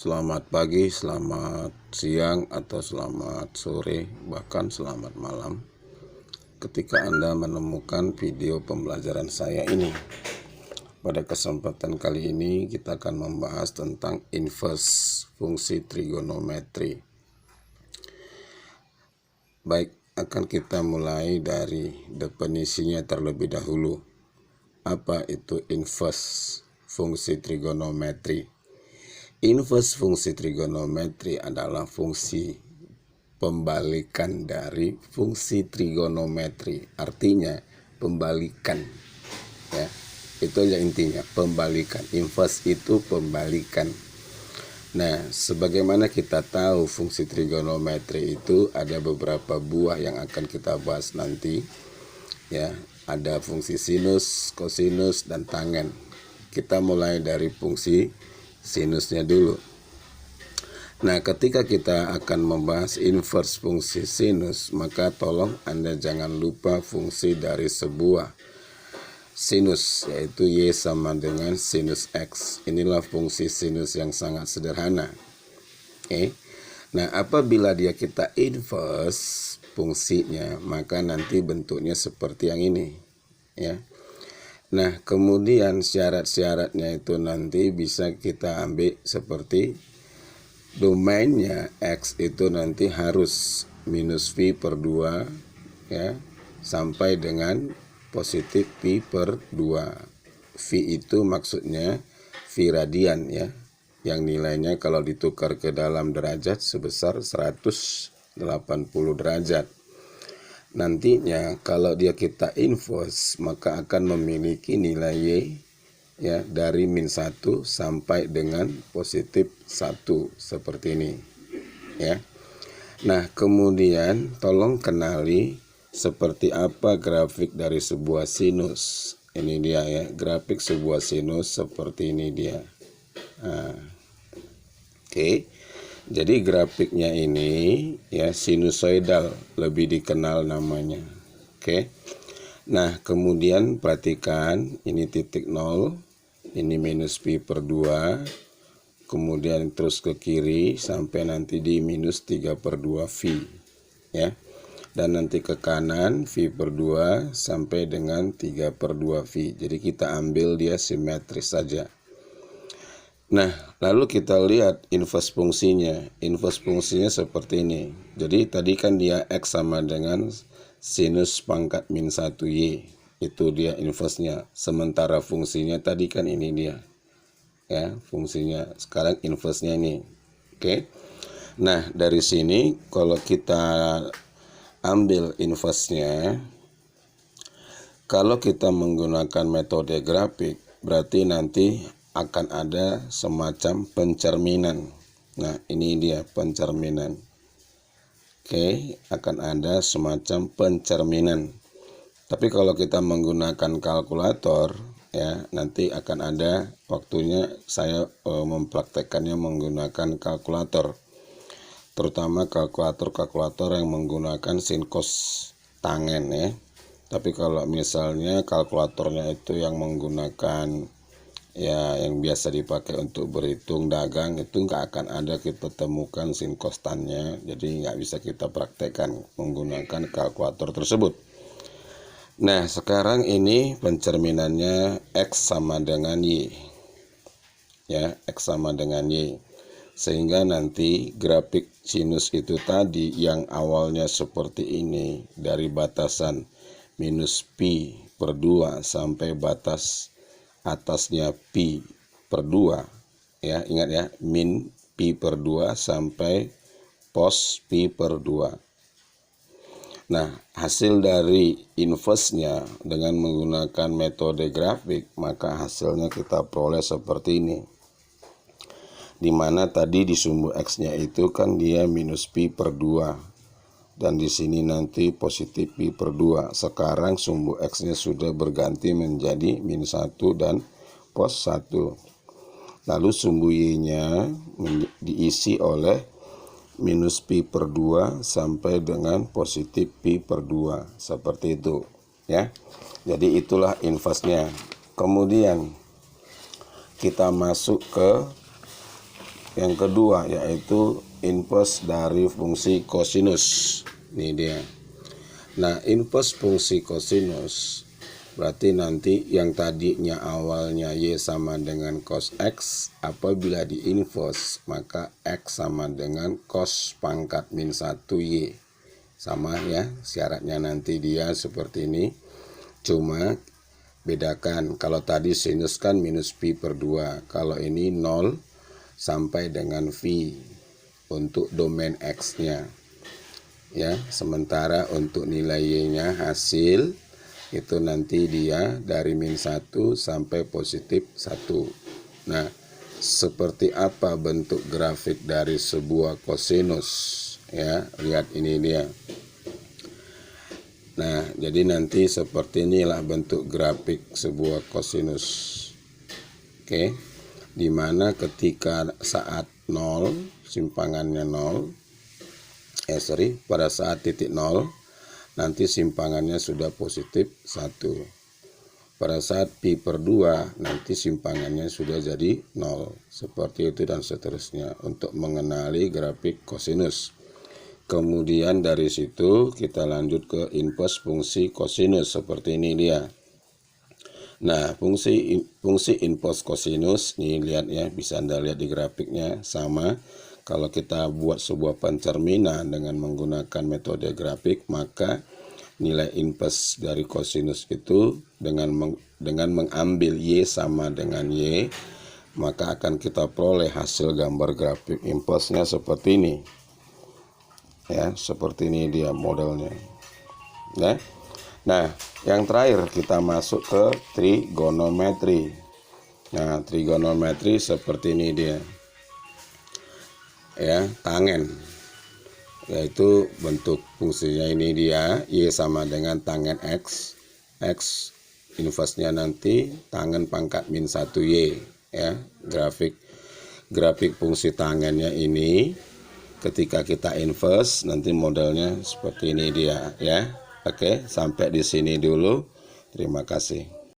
Selamat pagi, selamat siang, atau selamat sore, bahkan selamat malam ketika Anda menemukan video pembelajaran saya ini. Pada kesempatan kali ini kita akan membahas tentang inverse fungsi trigonometri. Baik, akan kita mulai dari definisinya terlebih dahulu. Apa itu inverse fungsi trigonometri? Inverse fungsi trigonometri adalah fungsi pembalikan dari fungsi trigonometri. Artinya pembalikan, ya. Itu aja intinya, pembalikan. Inverse itu pembalikan. Nah, sebagaimana kita tahu fungsi trigonometri itu ada beberapa buah yang akan kita bahas nanti, ya. Ada fungsi sinus, kosinus, dan tangen. Kita mulai dari fungsi sinusnya dulu. Nah, ketika kita akan membahas inverse fungsi sinus, maka tolong Anda jangan lupa fungsi dari sebuah sinus, yaitu Y sama dengan sinus X. Inilah fungsi sinus yang sangat sederhana. Oke. Nah, apabila kita inverse fungsinya, maka nanti bentuknya seperti yang ini, ya. Nah, kemudian syarat-syaratnya itu nanti bisa kita ambil seperti domainnya X itu nanti harus minus V per 2, ya, sampai dengan positif V per 2. V itu maksudnya V radian, ya, yang nilainya kalau ditukar ke dalam derajat sebesar 180 derajat. Nantinya kalau kita inverse maka akan memiliki nilai Y, ya, dari min 1 sampai dengan positif 1 seperti ini, ya. Nah, kemudian tolong kenali seperti apa grafik dari sebuah sinus. Ini dia, ya, grafik sebuah sinus seperti ini dia. Nah, oke. Jadi grafiknya ini, ya, sinusoidal, lebih dikenal namanya. Oke. Nah, kemudian perhatikan ini titik 0, ini minus pi per 2, kemudian terus ke kiri sampai nanti di minus 3 per 2 V, ya. Dan nanti ke kanan V per 2 sampai dengan 3 per 2 V. Jadi kita ambil dia simetris saja. Nah, lalu kita lihat inverse fungsinya. Inverse fungsinya seperti ini. Jadi tadi kan dia X sama dengan sinus pangkat min 1Y. Itu dia inverse-nya. Sementara fungsinya tadi kan ini dia, ya, fungsinya. Sekarang inverse-nya ini. Oke. Nah, dari sini kalau kita ambil inverse-nya, kalau kita menggunakan metode grafik, berarti nanti akan ada semacam pencerminan. Nah, ini dia pencerminan. Oke, akan ada semacam pencerminan. Tapi kalau kita menggunakan kalkulator, ya, nanti akan ada waktunya saya mempraktekkannya menggunakan kalkulator. Terutama kalkulator yang menggunakan sin cos tangen, ya. Tapi kalau misalnya kalkulatornya itu yang menggunakan, ya, yang biasa dipakai untuk berhitung dagang, itu nggak akan ada kita temukan sin kostannya, jadi nggak bisa kita praktekkan menggunakan kalkulator tersebut. Nah, sekarang ini pencerminannya X sama dengan Y, ya, X sama dengan Y, sehingga nanti grafik sinus itu tadi yang awalnya seperti ini dari batasan minus pi per 2 sampai batas atasnya pi per 2, ya, ingat, ya, min pi per 2 sampai pos pi per 2. Nah, hasil dari inverse-nya dengan menggunakan metode grafik, maka hasilnya kita peroleh seperti ini. Dimana tadi di sumbu X-nya itu kan dia minus pi per 2. Dan di sini nanti positif pi per 2. Sekarang sumbu X-nya sudah berganti menjadi min 1 dan pos 1. Lalu sumbu Y-nya diisi oleh minus pi per 2 sampai dengan positif pi per 2. Seperti itu, ya. Jadi itulah inverse-nya. Kemudian kita masuk ke yang kedua yaitu inverse dari fungsi kosinus. Ini dia. Nah, inverse fungsi kosinus berarti nanti yang tadinya awalnya Y sama dengan cos X, apabila di inverse maka X sama dengan cos pangkat min 1 Y. Sama ya, syaratnya nanti dia seperti ini. Cuma bedakan, kalau tadi sinus kan minus pi per 2, kalau ini 0 sampai dengan V untuk domain X-nya. Ya, sementara untuk nilai Y-nya hasil itu nanti dia dari min 1 sampai positif 1. Nah, seperti apa bentuk grafik dari sebuah kosinus? Ya, lihat ini dia. Nah, jadi nanti seperti inilah bentuk grafik sebuah kosinus. Oke. Dimana ketika saat 0, simpangannya 0, pada saat titik 0, nanti simpangannya sudah positif 1. Pada saat pi per 2, nanti simpangannya sudah jadi 0. Seperti itu dan seterusnya untuk mengenali grafik kosinus. Kemudian dari situ kita lanjut ke inverse fungsi kosinus, seperti ini dia. Nah, fungsi inverse kosinus, nih lihat ya, bisa Anda lihat di grafiknya sama. Kalau kita buat sebuah pencerminan dengan menggunakan metode grafik, maka nilai inverse dari kosinus itu dengan mengambil Y sama dengan Y, maka akan kita peroleh hasil gambar grafik inverse-nya seperti ini. Ya, seperti ini dia modelnya. Nah, yang terakhir kita masuk ke trigonometri. Nah, trigonometri seperti ini dia. Ya, tangen, yaitu bentuk fungsinya ini dia, Y sama dengan tangen X, X inverse-nya nanti tangen pangkat min 1 Y. Ya, grafik fungsi tangennya ini ketika kita inverse nanti modelnya seperti ini dia ya. Oke, sampai di sini dulu. Terima kasih.